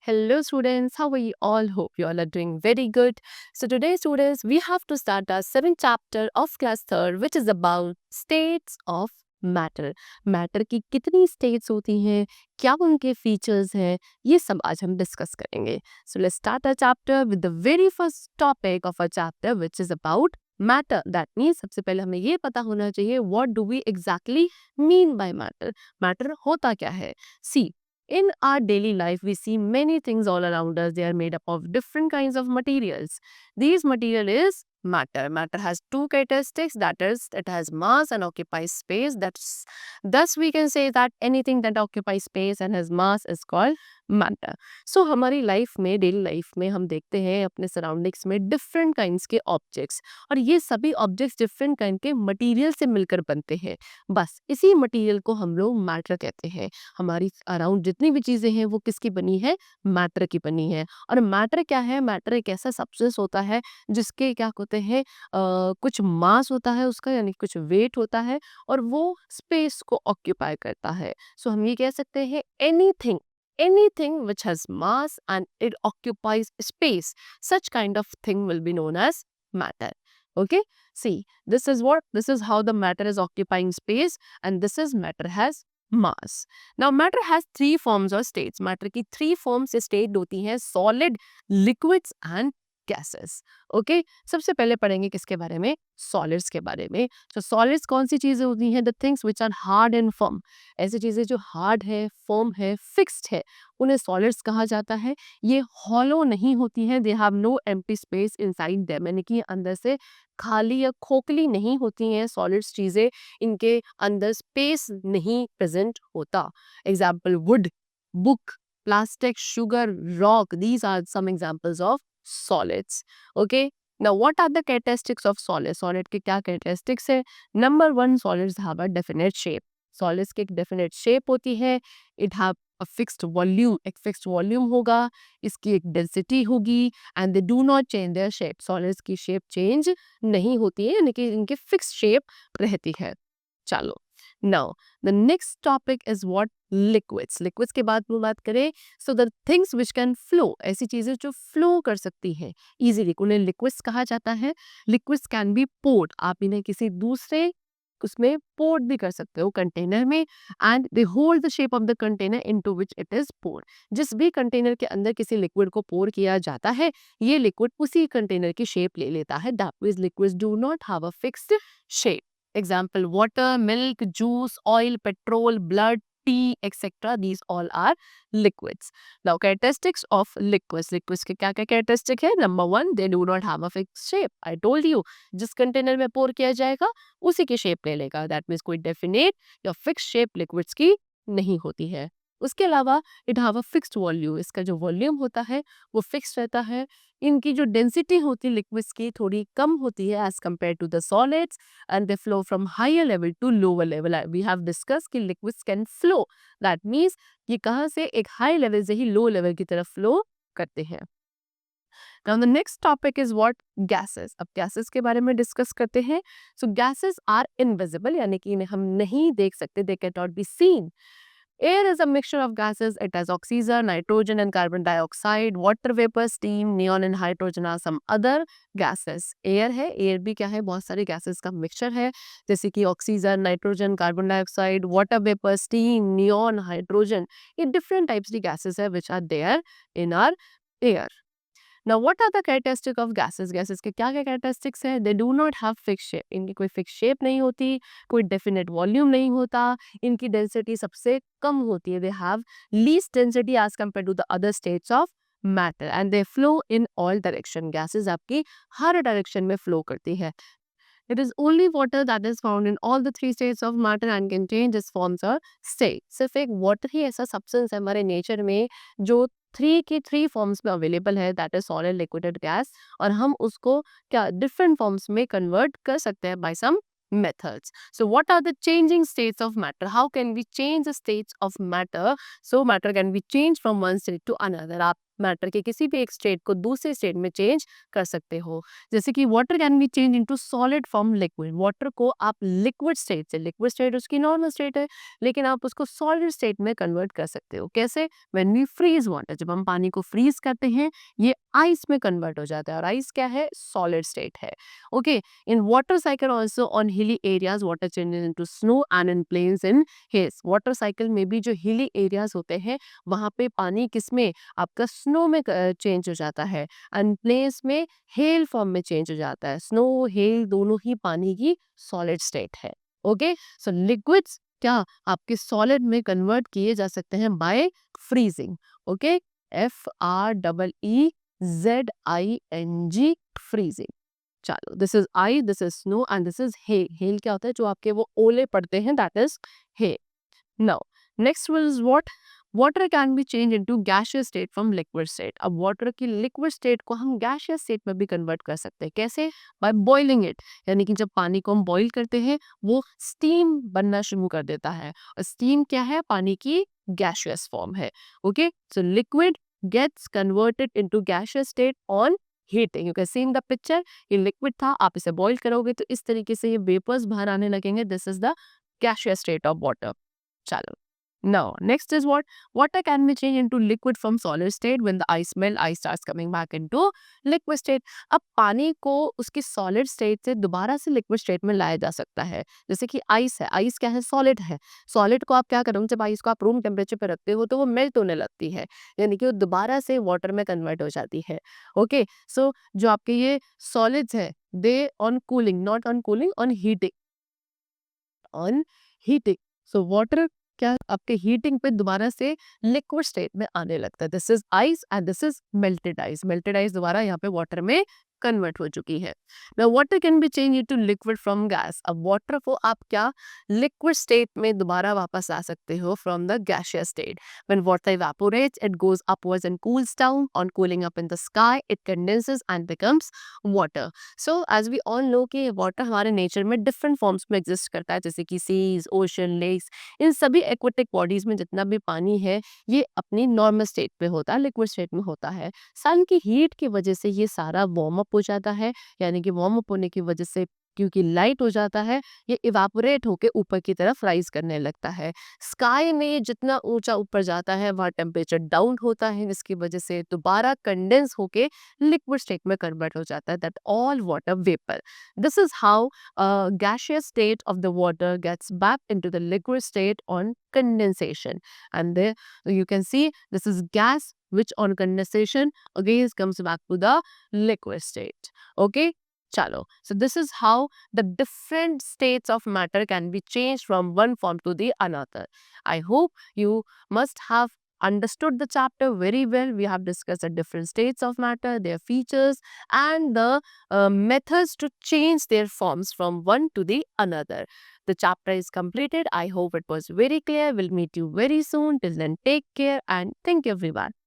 Hello students, how are you all? Hope you all are doing very good. So today students, we have to start our seventh chapter of class 3rd which is about states of matter. Matter की कितनी states होती हैं, क्या उनके features हैं, ये सब आज हम discuss करेंगे. So let's start our chapter with the very first topic of our chapter which is about matter. That means सबसे पहले हमें ये पता होना चाहिए what do we exactly mean by matter. Matter होता क्या है? See, in our daily life, we see many things all around us. They are made up of different kinds of materials. These material is matter. Matter has two characteristics, that is, it has mass and occupies space. Thus we can say that anything that occupies space and has mass is called matter. So हमारी life में, daily life में हम देखते हैं अपने surroundings में different kinds के objects, और ये सभी ऑब्जेक्ट्स डिफरेंट काइंड के मटेरियल से मिलकर बनते हैं. बस इसी मटेरियल को हम लोग मैटर कहते हैं. हमारी अराउंड जितनी भी चीज़ें हैं वो किसकी बनी है? मैटर की बनी है. और मैटर क्या है? मैटर एक ऐसा सब्सटेंस होता है जिसके क्या होते हैं, कुछ मास होता है उसका, यानी कुछ वेट होता है, और वो स्पेस को ऑक्यूपाई करता है. सो हम ये कह सकते हैं anything which has mass and it occupies space, such kind of thing will be known as matter. Okay, see, this is how the matter is occupying space, and this is matter has mass. Now matter has three forms or states. matter की three forms से state होती हैं: solid, liquids and gases. Okay, सबसे पहले पढ़ेंगे किसके बारे में? सॉलिड्स के बारे में. तो सॉलिड्स कौन सी चीजें होती हैं? The things which are hard and firm. ऐसी चीजें जो हार्ड है, फर्म है, फिक्स्ड है, उन्हें सॉलिड्स कहा जाता है. ये हॉलो नहीं होती हैं. They have no empty space inside them, यानी कि अंदर से खाली या खोखली नहीं होती हैं सॉलिड्स चीजें, इनके अंदर स्पेस नहीं प्रेजेंट होता. Example: would, book, plastic, sugar, rock. These are some examples of solids. Okay. Now, what are the characteristics of solids? Solid के क्या characteristics है? Number one, solids have a definite shape. Solids की एक definite shape होती है. It have a fixed volume. एक fixed volume होगा. इसकी एक density होगी. And they do not change their shape. Solids की shape change नहीं होती है, यानी कि इनकी fixed shape रहती है. चलो. Now, the next topic is what? Liquids. Liquids के बाद वो बात करें, so the things which can flow, ऐसी चीजें जो flow कर सकती हैं easily, उन्हें liquids कहा जाता है. Liquids can be poured. आप इन्हें किसी दूसरे उसमें pour भी कर सकते हो कंटेनर में, and they hold the shape of the container into which it is poured. जिस भी कंटेनर के अंदर किसी लिक्विड को पोर किया जाता है, ये लिक्विड उसी कंटेनर की शेप ले लेता है. That means liquids do not have a fixed shape. Example: water, milk, juice, oil, petrol, blood, tea, etc. These all are liquids. Now, characteristics of liquids. Liquids के क्या क्या characteristic है? Number one, they do not have a fixed shape. I told you, जिस container में पोर किया जाएगा उसी की शेप ले लेगा. That means कोई definite या fixed shape liquids की नहीं होती है. उसके अलावा it have a fixed volume. इसका जो वॉल्यूम होता है वो फिक्स रहता है. इनकी जो डेंसिटी होती है लिक्विड्स की थोड़ी कम होती है as compare to the solids, and they flow from higher level to lower level. We have discuss कि liquids can flow. That means ये कहाँ से एक हाई लेवल से ही लो लेवल की तरफ फ्लो करते हैं. Now the next topic is what? Gases. अब gases के बारे में डिस्कस करते हैं. So gases are invisible, यानी कि इन्हें हम नहीं देख सकते. They cannot be seen. Air is a mixture of gases. It has oxygen, nitrogen and carbon dioxide. Water vapor, steam, neon and hydrogen are some other gases. Air है, air भी क्या है? बहुत सारे gases का mixture है, जैसे कि oxygen, nitrogen, carbon dioxide, water vapor, steam, neon, hydrogen. ये different types की gases है which are there in our air. Now, what are the characteristics of gases? Gases के क्या क्या characteristics हैं? They do not have fixed shape. इनकी कोई fixed shape नहीं होती, कोई definite volume नहीं होता, इनकी density सबसे कम होती है. They have least density as compared to the other states of matter, and they flow in all direction. Gases आपकी हर direction में flow करती है. It is only water that is found in all the three states of matter and can change its forms or state. सिर्फ एक water ही ऐसा substance है हमारे nature में जो थ्री फॉर्म्स में अवेलेबल है, that is solid, liquid and gas, और हम उसको क्या डिफरेंट फॉर्म्स में कन्वर्ट कर सकते हैं by some methods. So what are the changing states of matter? How can we change the states of matter? So matter can be changed from one state to another. आप matter के किसी भी एक state को दूसरे state में change कर सकते हो। जैसे कि water can be change into solid from liquid, water को आप लिक्विड स्टेट से, लिक्विड स्टेट उसकी नॉर्मल स्टेट है, लेकिन आप उसको सॉलिड स्टेट में कन्वर्ट कर सकते हो। कैसे? व्हेन वी फ्रीज वाटर, जब हम पानी को फ्रीज करते हैं ये आइस में कन्वर्ट हो जाता है, और आइस क्या है? सॉलिड स्टेट है। Okay, in water cycle also on hilly areas water changes into snow and in plains in hails. Water cycle में भी जो हिली एरियाज होते हैं वहां पे पानी किसमें? आपका स्नो में चेंज हो जाता है, एंड प्लेन्स में हेल फॉर्म में चेंज हो जाता है। स्नो हेल दोनों ही पानी की सॉलिड स्टेट है। ओके, सो लिक्विड्स क्या आपके सॉलिड में कन्वर्ट किए जा सकते हैं by freezing. Okay, FREEZING, freezing. चलो, this is ice, this is snow and this is hail. Hail क्या होता है? जो आपके वो ओले पड़ते हैं, that is hail. Now next is what? Water can be change into gaseous state from liquid state. अब वाटर की लिक्विड स्टेट को हम गैसियस स्टेट में भी कन्वर्ट कर सकते हैं। कैसे? बाय बॉइलिंग इट, यानी कि जब पानी को हम बॉईल करते हैं वो स्टीम बनना शुरू कर देता है, और स्टीम क्या है? पानी की गैसियस फॉर्म है। Okay, so liquid gets converted into gaseous state on heating. You can see in the picture, ये लिक्विड था, आप इसे बॉईल करोगे तो इस तरीके से ये वेपर्स बाहर आने लगेंगे। This is the gaseous state of water. Chalo. Now, next is what? Water can be changed into liquid from solid state when the ice melt, ice starts coming back into liquid state. अब पानी को उसकी solid state से दोबारा से liquid state में लाया जा सकता है। जैसे कि ice है, ice क्या है? solid है। solid को आप क्या करोगे? जब ice को आप room temperature पे रखते हो तो वो melt होने लगती है, यानी कि वो दोबारा से water में convert हो जाती है। ओके, सो जो आपके ये solids है, they on cooling, not on cooling, on heating, on heating. So water क्या आपके हीटिंग पे दोबारा से लिक्विड स्टेट में आने लगता है। This is ice and this is melted ice. Melted ice दोबारा यहाँ पे वाटर में कन्वर्ट हो चुकी है। Now water can be change into liquid from gas. अब वाटर को आप क्या लिक्विड स्टेट में दोबारा वापस आ सकते हो from the gaseous state. When water evaporates it goes upwards and cools down. On cooling up in the sky it condenses and becomes water. So as we all know कि water हमारे nature में different forms में exist करता है, जैसे कि seize, ocean, lakes. इन सभी aquatic bodies में जितना भी पानी है ये अपनी नॉर्मल स्टेट पे होता है, लिक्विड स्टेट में होता है। सन की हीट की वजह से ये सारा वार्म अप हो जाता है, यानी कि वार्म अप होने की वजह से क्योंकि लाइट हो जाता है ये इवापोरेट होके ऊपर की तरफ राइज करने लगता है। स्काई में जितना ऊंचा ऊपर जाता है वहाँ टेम्परेचर डाउन होता है, जिसकी वजह से दोबारा कंडेंस होके लिक्विड स्टेट में कन्वर्ट हो जाता है, that all water vapour. This is how gaseous state of the water gets back into the liquid state on condensation. And there you can see this is gas which on condensation again comes back to the liquid state. Okay, chalo. So this is how the different states of matter can be changed from one form to the another. I hope you must have understood the chapter very well. We have discussed the different states of matter, their features, and the methods to change their forms from one to the another. The chapter is completed. I hope it was very clear. We'll meet you very soon. Till then, take care and thank you, everyone.